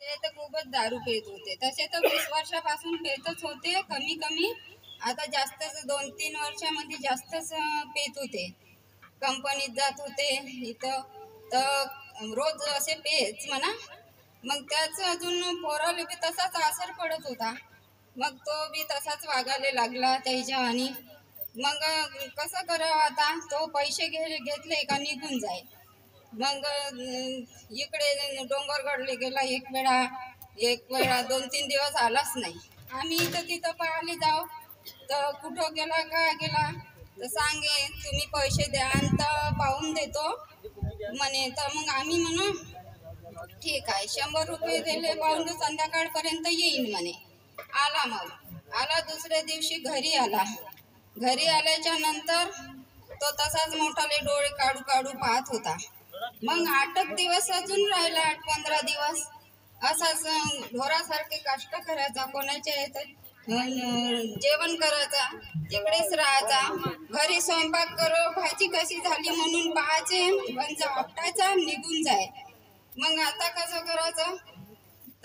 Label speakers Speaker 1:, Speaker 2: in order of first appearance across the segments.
Speaker 1: ते तर खूपच दारू पेत होते. तसे तर 20 वर्षापासून पेतच होते. कमी कमी आता जास्तच 2-3 वर्षामध्ये जास्तच पेत होते. कंपनीत जात होते इथं तर रोज असे पेच म्हणा. मग त्याच अजून पोराला बी तसाच असर पडत होता. मग तो बी तसाच वागायला लागला त्याच्या आणि मग कसं करावं आता. तो पैसे घेतले का निघून जाईल. मग इकडे डोंगरगडले गेला एक वेळा 2-3 दिवस आलाच नाही. आम्ही इथं तिथं पाहायला जाऊ तर कुठं गेला का गेला तर सांगे तुम्ही पैसे द्या तर पाहून देतो म्हणे. तर मग आम्ही म्हणू ठीक आहे 100 रुपये दिले पाहून संध्याकाळपर्यंत येईन म्हणे. आला मग आला दुसऱ्या दिवशी घरी आला. घरी आल्याच्या नंतर तो तसाच मोठाले डोळे काढू काढू पाहत होता. मग 8 दिवस अजून राहिला 8-15 दिवस असाच ढोरासारखे कष्ट करायचा. कोणाच्या जेवण करायचा तिकडेच राहायचा. घरी स्वयंपाक करो भाजी कशी झाली म्हणून पाहायचे म्हणजे आपटायचा निघून जाय. मग आता कसं करायचं.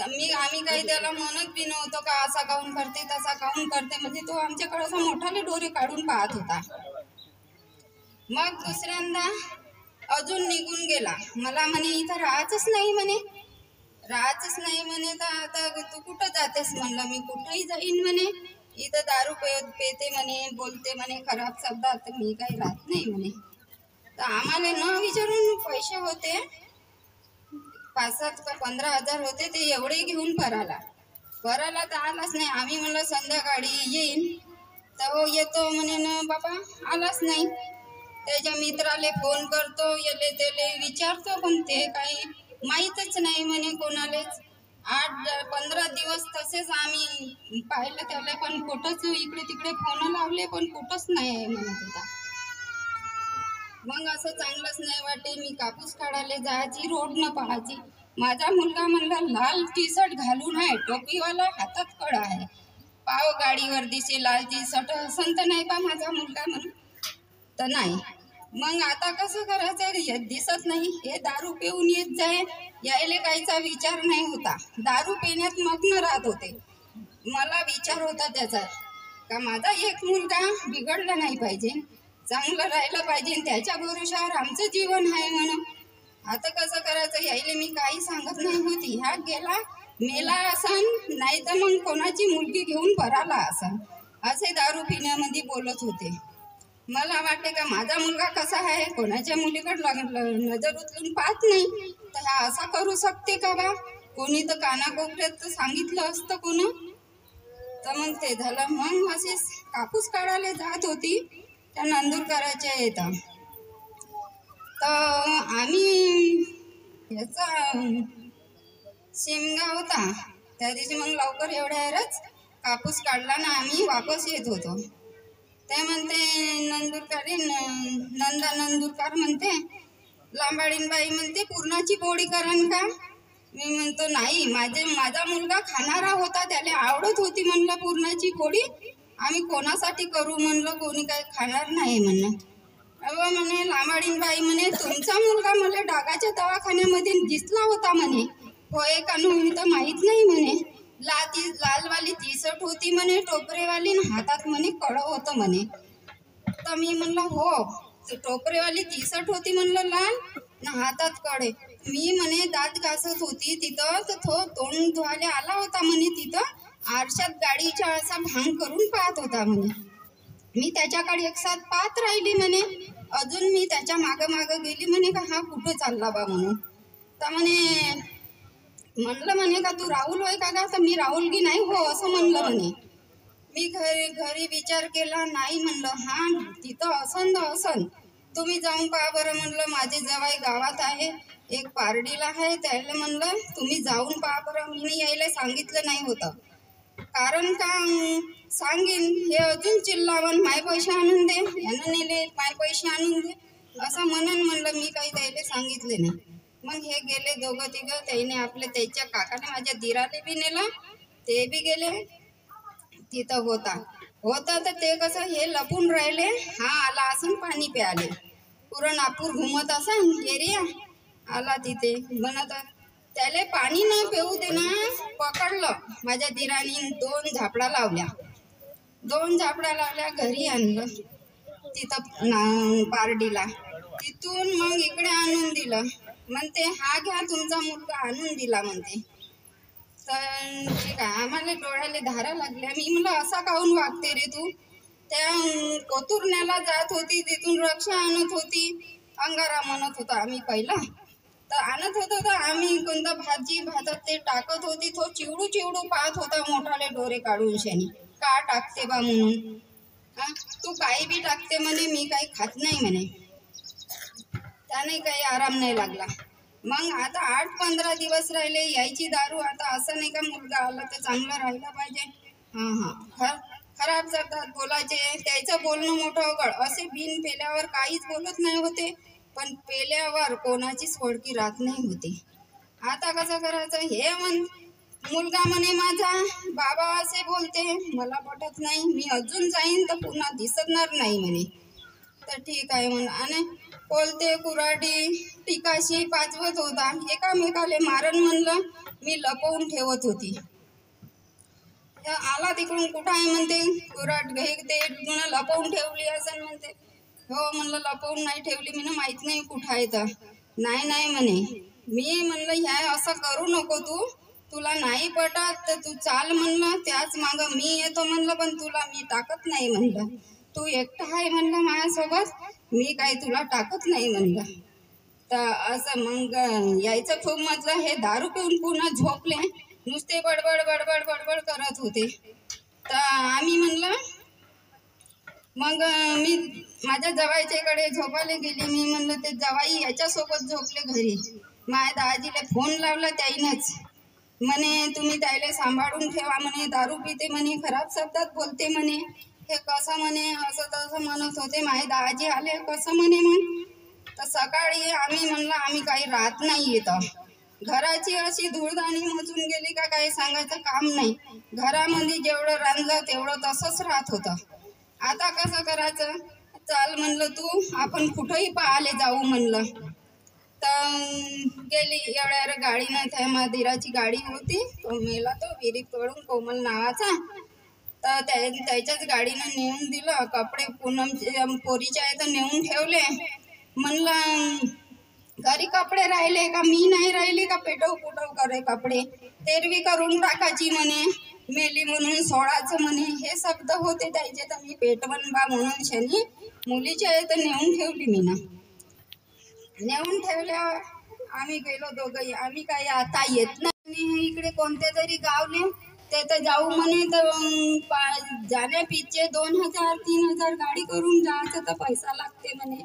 Speaker 1: आम्ही काही त्याला म्हणत बी नव्हतो का असा काऊन करते तसा काऊन करते. म्हणजे तो आमच्याकडे असा मोठाले डोरे काढून पाहत होता. मग दुसऱ्यांदा अजून निघून गेला. मला म्हणे इथं राहायचंच नाही म्हणे. राहायचंच नाही म्हणे. तर आता तू कुठं जातेस म्हणलं. मी कुठंही जाईन म्हणे. इथं दारू पेते म्हणे बोलते म्हणे खराब शब्दात. तर मी काही राहत नाही म्हणे. तर आम्हाला न विचारून पैसे होते 5,000 का 15,000 होते. ते एवढे घेऊन पराला तर आलाच नाही. आम्ही म्हणलं संध्याकाळी येईन तर हो येतो म्हणे ना बाबा आलाच नाही. त्याच्या मित्राले फोन करतो येले त्याले विचारतो पण ते काही माहीतच नाही म्हणे कोणालेच. 8-15 दिवस तसेच आम्ही पाहिलं त्याला पण कुठंच इकडे तिकडे फोन लावले पण कुठंच नाही आहे म्हणत होता. मग असं चांगलंच नाही वाटे. मी कापूस काढायला जायची रोड न पाहायची. माझा मुलगा म्हणला लाल टी शर्ट घालून आहे टोपीवाला हातात कड आहे पाव गाडीवर दिसे लाल टी शर्ट असं तर नाही पा माझा मुलगा म्हणून तर नाही. मग आता कसं करायचं दिसत नाही. हे दारू पिऊन येत जाय यायले काहीचा विचार नाही होता. दारू पिण्यात मग्न राहत होते. मला विचार होता त्याचा का माझा एक मुलगा बिघडला नाही पाहिजे चांगलं राहिलं पाहिजे त्याच्या भरोशावर आमचं जीवन आहे म्हणून. आता कसं करायचं यायले मी काही सांगत नाही होती. ह्या गेला मेला असन नाही तर मग कोणाची मुलगी घेऊन पराला असन असे दारू पिण्यामध्ये बोलत होते. मला वाटते का माझा मुलगा कसा आहे कोणाच्या मुलीकडे नजर उचलून पाहत नाही तर हा असा करू शकते का बा. कोणी तर कानाकोपऱ्यात सांगितलं असतं कोण तर मग ते झालं. मग असेच कापूस काढायला जात होती त्या नंदुरकराच्या येतात. तर आम्ही याचा शिमगा होता त्या दिवशी. मग लवकर एवढ्यावरच कापूस काढला ना आम्ही वापस येत होतो. ते म्हणते नंदुरकारी नंदा नंदुरकर म्हणते लांबाडीनबाई म्हणते पूर्णाची पोळी करान का. मी म्हणतो नाही माझा मुलगा खाणारा होता त्याला आवडत होती म्हणलं पूर्णाची पोळी. आम्ही कोणासाठी करू म्हणलं कोणी काही खाणार नाही म्हणलं. अहो म्हणे लांबाडीनबाई म्हणे तुमचा मुलगा मला डागाच्या दवाखान्यामध्ये दिसला होता म्हणे. होय का नाही तर माहीत नाही म्हणे. लालवाली टी शर्ट होती म्हणे टोपरेवाली हातात म्हणे कड होतं म्हणे. तर मी म्हणलं हो टोपरेवाली टी शर्ट होती म्हणलं लाल ना हातात कडे. मी म्हणे दात घासत होती तिथं तर तो तोंड धुवायला आला होता म्हणे. तिथं आरशात गाडीच्या असा भांग करून पाहत होता म्हणे. मी त्याच्याकडे एक साथ पाहत राहिली म्हणे. अजून मी त्याच्या मागं गेली म्हणे का हा कुठं चालला बा म्हणून. तर म्हणे म्हणलं म्हणे का तू राहुल होय का तर मी राहुलगी नाही हो असं म्हणलं म्हणे. मी घरी विचार केला नाही म्हणलं हा तिथं असन तुम्ही जाऊन पहा बरं म्हणलं. माझे जवाई गावात आहे एक पारडीला आहे त्याला म्हणलं तुम्ही जाऊन पहा बरं. मी यायला सांगितलं नाही होतं कारण का सांगेन हे अजून चिल्लावन माय पैसे आणून दे यानं नेले माय पैसे आणून दे असं म्हणलं. मी काही द्यायला सांगितले नाही. मग हे गेले दोघं तिघं. त्याने आपले त्याच्या काकाने माझ्या दिराले बी नेलं ते बी गेले तिथं होता तर ते कसं हे लपून राहिले. हा आला असं पाणी प्याले पुरं नागपूर घुमत असं एरिया आला तिथे म्हणत त्याला पाणी न पिऊ दे ना, पकडलं माझ्या दिराने, 2 झापडा लावल्या. 2 झापडा लावल्या, घरी आणलं तिथं पारडीला. तिथून मग इकडे आणून दिलं. म्हणते हा घ्या तुमचा मुलगा आणून दिला म्हणते. तर ठीक आहे, आम्हाला डोळ्याला धारा लागल्या. मी म्हणलं असा काहून वागते रे तू? त्या कोतुरण्याला जात होती, तिथून रक्षा आणत होती. अंगारा म्हणत होता आम्ही पहिला तर आणत होतो, तर आम्ही कोणता भाजी भातात ते टाकत होती. तो चिवडू चिवडू पाहत होता, मोठाले डोरे काढून शेणी. का टाकते बा म्हणून. तू काही बी टाकते म्हणे, मी काही खात नाही म्हणे. त्याने काही आराम नाही लागला. मग आता 8-15 दिवस राहिले यायची दारू. आता असं नाही का मुलगा आला तर चांगला राहिला पाहिजे. खराब जातात बोलायचे. त्याचं बोलणं मोठं अवघड. असे बिन पेल्यावर काहीच बोलत नाही होते, पण पेल्यावर कोणाचीच ओळखी राहत नाही होती. आता कसं करायचं हे मुलगा म्हणे माझा बाबा असे बोलते, मला पटत नाही, मी अजून जाईन तर पुन्हा दिसणार नाही म्हणे. तर ठीक आहे म्हणून आणि बोलते कुऱ्हाडी टिकाशी पाचवत होता. एकामेकाले मारण म्हणलं. मी लपवून ठेवत होती. आला तिकडून कुठं आहे म्हणते, कुऱ्हाड घे ते लपवून ठेवली असं म्हणते. हो म्हणलं लपवून नाही ठेवली, मी माहित नाही कुठं आहे. तर नाही म्हणे. मी म्हणलं ह्या असं करू नको तू, तुला नाही पटत तर तू चाल म्हणलं, त्याच मागं मी येतो म्हणलं, पण तुला मी टाकत नाही म्हणलं. तू एकटा आहे म्हणलं माझ्यासोबत, मी काही तुला टाकत नाही म्हणलं. तर असं मग यायचं खूप म्हटलं. हे दारू पिऊन पुन्हा झोपले, नुसते बडबड बडबड बडबड करत होते. तर आम्ही म्हणलं मग मी माझ्या जवाईच्याकडे झोपायला गेली. मी म्हणलं ते जवाई याच्यासोबत झोपले घरी. माझ्या दाजीला फोन लावला त्याईनंच. म्हणे तुम्ही त्याला सांभाळून ठेवा म्हणे, दारू पिते म्हणे, खराब शब्दात बोलते म्हणे. हे कसं म्हणे, असं तसं म्हणत होते. माझे दाजी आले कसं म्हणे. मग तर सकाळी आम्ही म्हणलं आम्ही काही राहत नाही येतं. घराची अशी धूळदाणी मचून गेली का काही सांगायचं काम नाही. घरामध्ये जेवढं रांधलं तेवढं तसंच राहत होतं. आता कसं करायचं, चाल म्हणलं तू आपण कुठंही पाहायला जाऊ म्हणलं. तर गेली एवढ्या गाडीनं. त्या मदिराची गाडी होती, तो मेला तो विहिरीकडून कोमल नावाचा. तर त्याच्याच गाडीनं नेऊन दिलं. कपडे पूनम पोरीच्या आहे तर नेऊन ठेवले. म्हणलं घरी कपडे राहिले का, मी नाही राहिली का पेटव पुटव करे कपडे, तेरवी करून टाकायची म्हणे, मेली म्हणून सोडायचं म्हणे. हे शब्द होते त्याचे. तर मी पेटवण बा म्हणून शनी मुलीच्या आहे तर नेऊन ठेवली. मी ना नेऊन ठेवल्यावर आम्ही गेलो दोघंही. आम्ही काही आता येत नाही इकडे कोणत्या तरी गावले, ते तर जाऊ म्हणे. तर जाण्यापिच्छे 2000-3000 गाडी करून जायचं तर पैसा लागते म्हणे.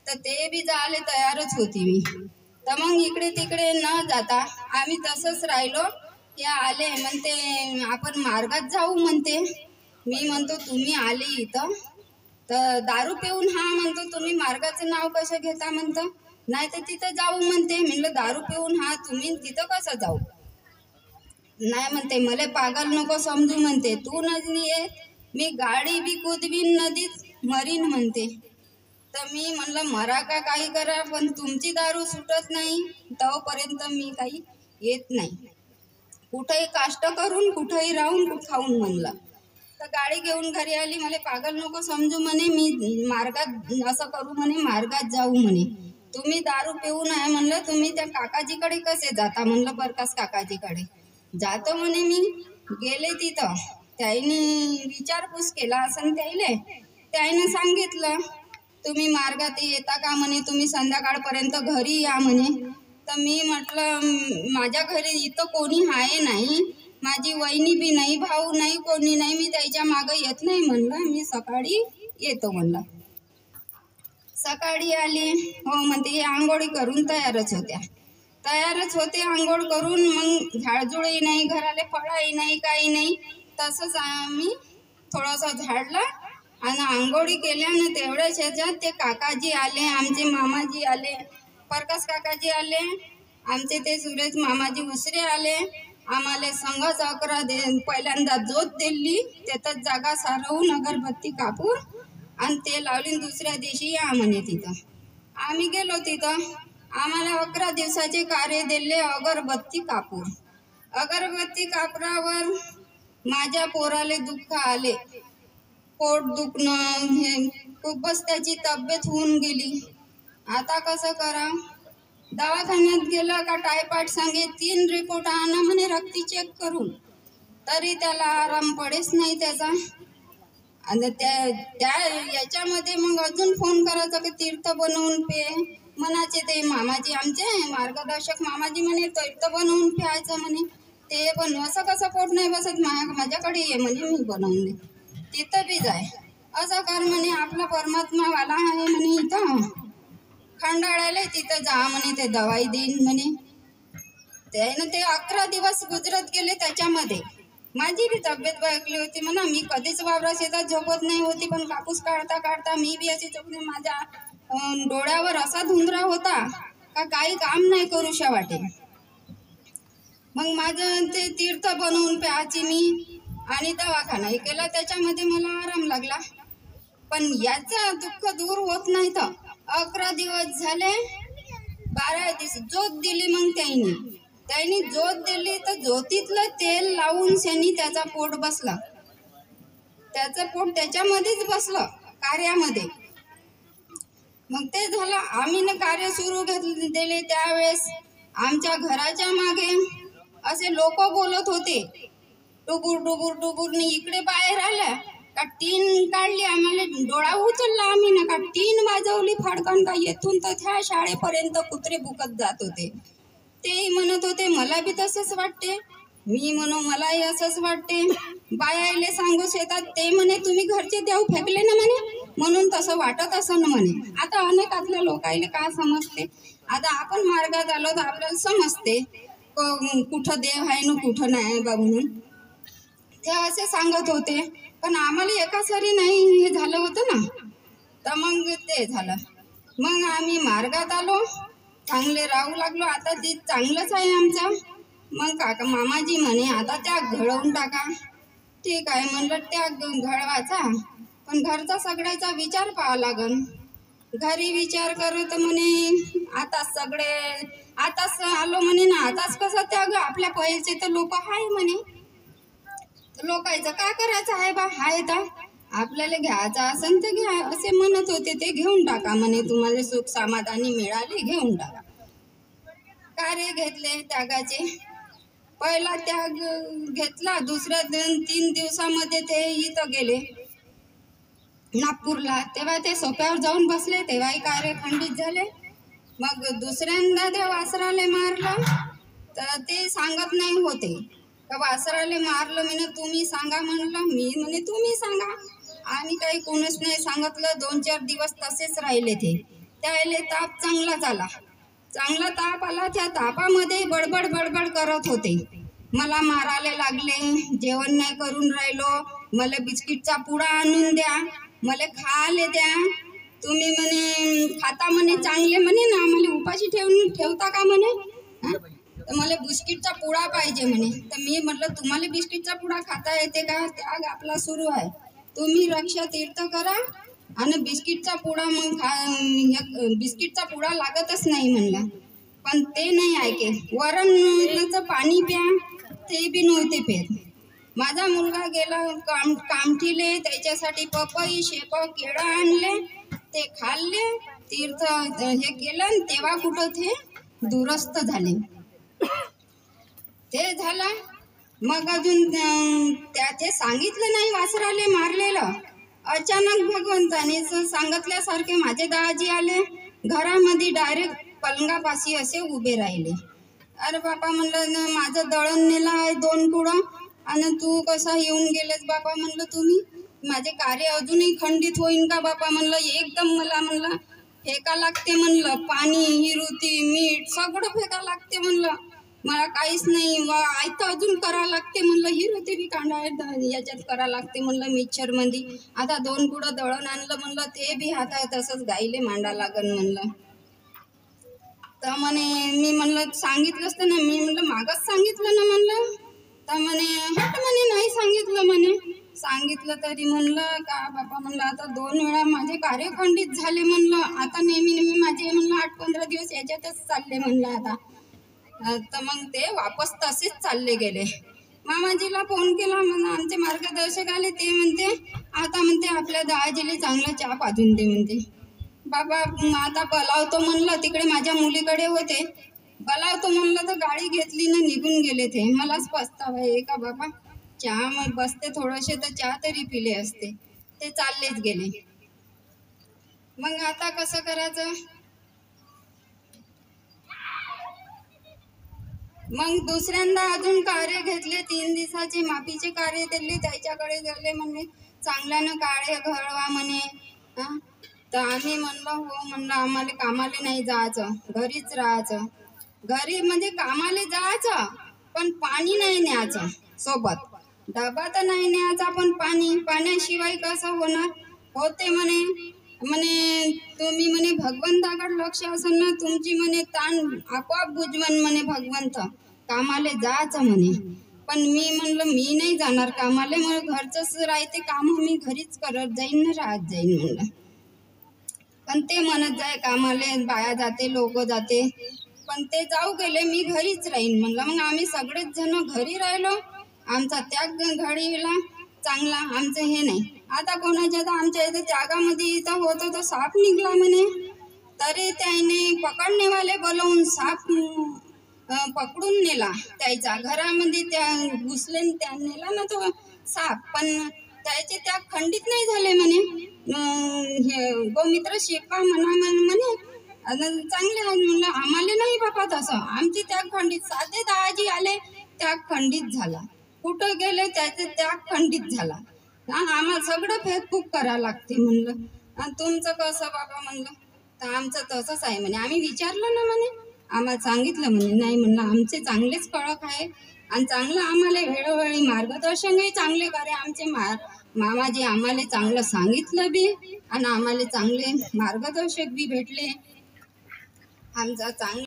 Speaker 1: तर ते बी जायला तयारच होती मी. तर मग इकडे तिकडे न जाता आम्ही तसंच राहिलो. या आले म्हणते आपण मार्गात जाऊ म्हणते. मी म्हणतो तुम्ही आले इथं तर दारू पिऊन. हा म्हणतो तुम्ही मार्गाचं नाव कसं घेता म्हणतो. नाही तर तिथं जाऊ म्हणते. म्हणलं दारू पिऊन हा तुम्ही तिथं कसं जाऊ. नाही म्हणते मला पागल नको समजू म्हणते. तू नदी येत, मी गाडी बी कुदवीन नदीत मरीन म्हणते. तर मी म्हणलं मरा का काही करा, पण तुमची दारू सुटत नाही तोपर्यंत मी काही येत नाही. कुठंही काष्ट करून कुठंही राहून खाऊन म्हणलं. तर गाडी घेऊन घरी आली. मला पागल नको समजू म्हणे, मी मार्गात असं करू म्हणे, मार्गात जाऊ म्हणे. तुम्ही दारू पिऊन आहे म्हणलं, तुम्ही त्या काकाजीकडे कसे जाता म्हणलं. प्रकाश काकाजीकडे जातो म्हणे. मी गेले तिथं, त्याईने विचारपूस केला असं त्याईनं सांगितलं तुम्ही मार्गात येता का म्हणे, तुम्ही संध्याकाळपर्यंत घरी या म्हणे. तर मी म्हटलं माझ्या घरी इथं कोणी आहे नाही, माझी वहिनी बी नाही, भाऊ नाही, कोणी नाही, मी त्याच्या मागं येत नाही म्हणलं, मी सकाळी येतो म्हणलं. सकाळी आली. हो म्हणते. आंघोळी करून तयारच होते. आंघोळ करून मग झाडझुडही नाही, घराला फळाही नाही, काही नाही. तसंच आम्ही थोडंसं झाडलं आणि आंघोळी केल्यानं तेवढ्याच ह्याच्यात ते काकाजी आले, आमचे मामाजी आले, प्रकाश काकाजी आले, आमचे ते सुरेश मामाजी उसरे आले. आम्हाला संघच 11 पहिल्यांदा जोत दिली. त्यातच जागा सारवून अगरबत्ती कापून आणि ते लावली. दुसऱ्या दिवशी या म्हणे तिथं. आम्ही गेलो तिथं. आम्हाला 11 दिवसाचे कार्य दिले. अगरबत्ती कापूर. अगरबत्ती कापरावर माझ्या पोराले दुःख आले. पोट दुखणं, हे खूपच त्याची तब्येत होऊन गेली. आता कसं करा? दवाखान्यात गेलं का टायफॉइड सांगे 3 रिपोर्ट आणा म्हणे रक्ती चेक करून, तरी त्याला आराम पडेच नाही त्याचा. आणि त्या याच्यामध्ये मग अजून फोन करायचा की तीर्थ बनवून पे म्हणाचे. ते मामाजी आमचे मार्गदर्शक मामाजी म्हणे तीर्थ बनवून प्यायचं म्हणे. ते पण असं कसं पोट नाही बसत, माझ्याकडे ये म्हणे, मी बनवून दे. तिथं बी जाय असं कर म्हणे. आपला परमात्मा वाला आहे म्हणे इथं खंडाळ्याला, तिथं जा म्हणे, ते दवाई देईन म्हणे. त्यानं ते 11 दिवस गुजरत गेले. त्याच्यामध्ये माझी बी तब्येत बळकली होती म्हणा. मी कधीच वावरा शेतात झोपत नाही होती, पण कापूस काढता काढता मी बी अशी झोपली. माझ्या डोळ्यावर असा धुंदरा होता का काही काम नाही करूशा वाटे. मग माझं ते तीर्थ बनवून प्यायची मी आणि दवाखाना केला. त्याच्यामध्ये मला आराम लागला. पण याचं दुःख दूर होत नाही. तर 11 दिवस झाले, 12 दिवस ज्योत दिली. मग त्यांनी ज्योत दिली तर ज्योतीतलं तेल लावून शनी त्याचा पोट बसला. त्याचं पोट त्याच्यामध्येच बसलं कार्यामध्ये. मग ते झालं. आम्ही ना कार्य सुरू दिले त्यावेळेस आमच्या घराच्या मागे असे लोक बोलत होते, टुबूर टुबूर टुबूरने इकडे बाहेर आल्या का टीन काढली. आम्हाला डोळा उचलला आम्ही ना का टीन वाजवली फडकन का येथून तर त्या शाळेपर्यंत कुत्रे भुकत जात होते. ते म्हणत होते मला बी तसंच वाटते. मी म्हणू मलाही असंच वाटते. बायाले सांगू शेतात ते म्हणे तुम्ही घरचे देव फेकले ना म्हणे, म्हणून तसं वाटत असं ना म्हणे. आता अनेकातल्या लोकायले काय समजते? आता आपण मार्गात आलो तर आपल्याला समजते कुठं देव आहे ना कुठं नाही बा म्हणून. ते असे सांगत होते. पण आम्हाला एका सरी नाही हे झालं होतं ना, तर मग ते झालं. मग आम्ही मार्गात आलो, चांगले राहू लागलो. आता ते चांगलंच आहे आमचं. मग काका मामाजी म्हणे आता त्या घडवून टाका. ठीक आहे म्हणलं त्या घडवाचा, पण घरचा सगळ्याचा विचार पाहावा लागन. घरी विचार करत म्हणे आताच आलो म्हणे ना. आताच कसं त्या आपल्या पैसे तर लोक आहे म्हणे, लोकांचं काय करायचं आहे बा, आहे तर आपल्याला घ्यायचं असेल तर घ्या असे म्हणत होते. ते घेऊन टाका म्हणे, तुम्हाला सुख समाधानी मिळाले घेऊन टाका. कार्य घेतले त्यागाचे. पहिला त्याग घेतला, दुसऱ्या 2-3 दिवसामध्ये ते इथं गेले नागपूरला. तेव्हा ते सोप्यावर जाऊन बसले, तेव्हाही कार्य खंडित झाले. मग दुसऱ्यांदा त्या वासराले मारलं तर ते सांगत नाही होते का वासराले मारलं. मी तुम्ही सांगा म्हणलं. मी म्हणे तुम्ही सांगा. आणि काही कोणच नाही सांगितलं. 2-4 दिवस तसेच राहिले. ते त्याले ताप चांगलाच आला. चांगला ताप आला. त्या तापामध्ये बडबड बडबड करत होते. मला मारायला लागले, जेवण नाही करून राहिलो, मला बिस्किटचा पुडा आणून द्या, मला खायला द्या. तुम्ही म्हणे खाता म्हणे चांगले म्हणे ना, आम्हाला उपाशी ठेवता का म्हणे. तर मला बिस्किटचा पुडा पाहिजे म्हणे. तर मी म्हटलं तुम्हाला बिस्किटचा पुडा खाता येते का? त्याग आपला सुरू आहे. तुम्ही रक्षा तीर्थ करा आणि बिस्किटचा पुडा मग बिस्किटचा पुडा लागतच नाही म्हणला. पण ते नाही ऐके. वरणाचं पाणी प्या, ते बी नव्हते पेत. माझा मुलगा गेला कामठीले, त्याच्यासाठी पपई शेप केळं आणले, ते खाल्ले, तीर्थ हे केलं. तेव्हा कुठं ते दुरस्त झाले. ते झालं. मग अजून ते सांगितलं नाही वासराले मारलेलं. अचानक भगवंताने सांगितल्यासारखे माझे दाजी आले घरामध्ये. डायरेक्ट पलंगापाशी असे उभे राहिले. अरे बापा म्हणलं माझं दळण नेलं आहे 2 पुढं आणि तू कसा येऊन गेलेस बापा म्हणलं. तुम्ही माझे कार्य अजूनही खंडित होईन का बापा म्हणलं. एकदम मला म्हणलं फेका लागते म्हणलं. पाणी, हिरुती, मीठ सगळं फेका लागते म्हणलं. मला काहीच नाही. आयतं अजून करा लागते म्हणलं. हिरुती बी कांदा याच्यात करा लागते म्हणलं मिक्सर मध्ये. आता 2 पुढं दळण आणलं म्हणलं, ते बी आता तसंच गाईले मांडा लागन म्हणलं. तर म्हणे मी म्हणलं सांगितलंच तर ना. मी म्हणलं मागच सांगितलं ना म्हणलं. तर म्हणे हट म्हणे नाही सांगितलं म्हणे. सांगितलं तरी म्हणलं का बापा, म्हणलं आता 2 वेळा माझे कार्य खंडित झाले, म्हणलं आता नेहमी माझे म्हणलं 8-15 दिवस याच्यातच चालले म्हणलं आता. तर मग ते वापस तसेच चालले गेले. मामाजीला फोन केला, म्हणून आमचे मार्गदर्शक आले, ते म्हणते आता म्हणते आपल्या दाजीला चांगला चहा पाजून दे म्हणते. बाबा आता बोलावतो म्हणलं, तिकडे माझ्या मुलीकडे होते, बोलावतो म्हणलं तर गाडी घेतली ना निघून गेले ते. मलाच पस्तावा आहे का बाबा, चहा मग बसते थोडेसे तर चहा तरी पिले असते, ते चाललेच गेले. मग आता कसं करायचं? मग दुसऱ्यांदा अजून कार्य घेतले, 3 दिवसाचे माफीचे कार्य दिले, त्याच्याकडे गेले, म्हणे चांगल्यानं कार्य घडवा म्हणे. तर आम्ही म्हणलं हो म्हणलं, आम्हाला कामाला नाही जायचं, घरीच राहायचं. घरी म्हणजे कामाला जायचं पण पाणी नाही न्यायचं सोबत. डबा तर नाही न्यायचा पण पाण्याशिवाय कसं होणार? होते म्हणे तुम्ही म्हणे भगवंताकडे लक्ष असेल ना तुमची म्हणे ताण आपोआप बुजवण म्हणे भगवंत. कामाला जायचं म्हणे. पण मी म्हणलं मी नाही जाणार कामाला, मला घरचंच राहते काम, मी घरीच करत जाईन ना, राहत जाईन म्हणलं. पण ते म्हणत जाय कामाला, बाया जाते लोक जाते, पण ते जाऊ गेले, मी घरीच राहीन म्हणलं. मग आम्ही सगळेच जण घरी राहिलो. आमचा त्याग घडीला चांगला, आमचं हे नाही. आता कोणाच्या तर आमच्या इथं त्यागामध्ये इथं होतं तर साप निघला म्हणे, तरी त्याने पकडणेवाले बोलवून साप पकडून नेला. त्याच्या घरामध्ये त्या घुसले, त्या नेला ना तो साप, पण त्याचे त्याग खंडित नाही झाले म्हणे. हे गोमित्र शेपा म्हणे चांगले म्हणलं, आम्हाला नाही बाबा तसं, आमची त्याग खंडित. साधे दाजी आले त्याग खंडित झाला, कुठं गेले त्याचे त्याग खंडित झाला. आम्हाला सगळं फेसबुक करावं लागते म्हणलं. आणि तुमचं कसं बाबा म्हणलं, तर आमचं तसंच आहे म्हणे. आम्ही विचारलं ना म्हणे, आम्हाला सांगितलं म्हणे नाही म्हणलं, आमचे चांगलेच कळक आहे आणि चांगलं आम्हाला वेळोवेळी मार्गदर्शनही चांगले करे. आमचे मामाजी आम्हाला चांगलं सांगितलं बी आणि आम्हाला चांगले मार्गदर्शक बी भेटले. आमचा चांगला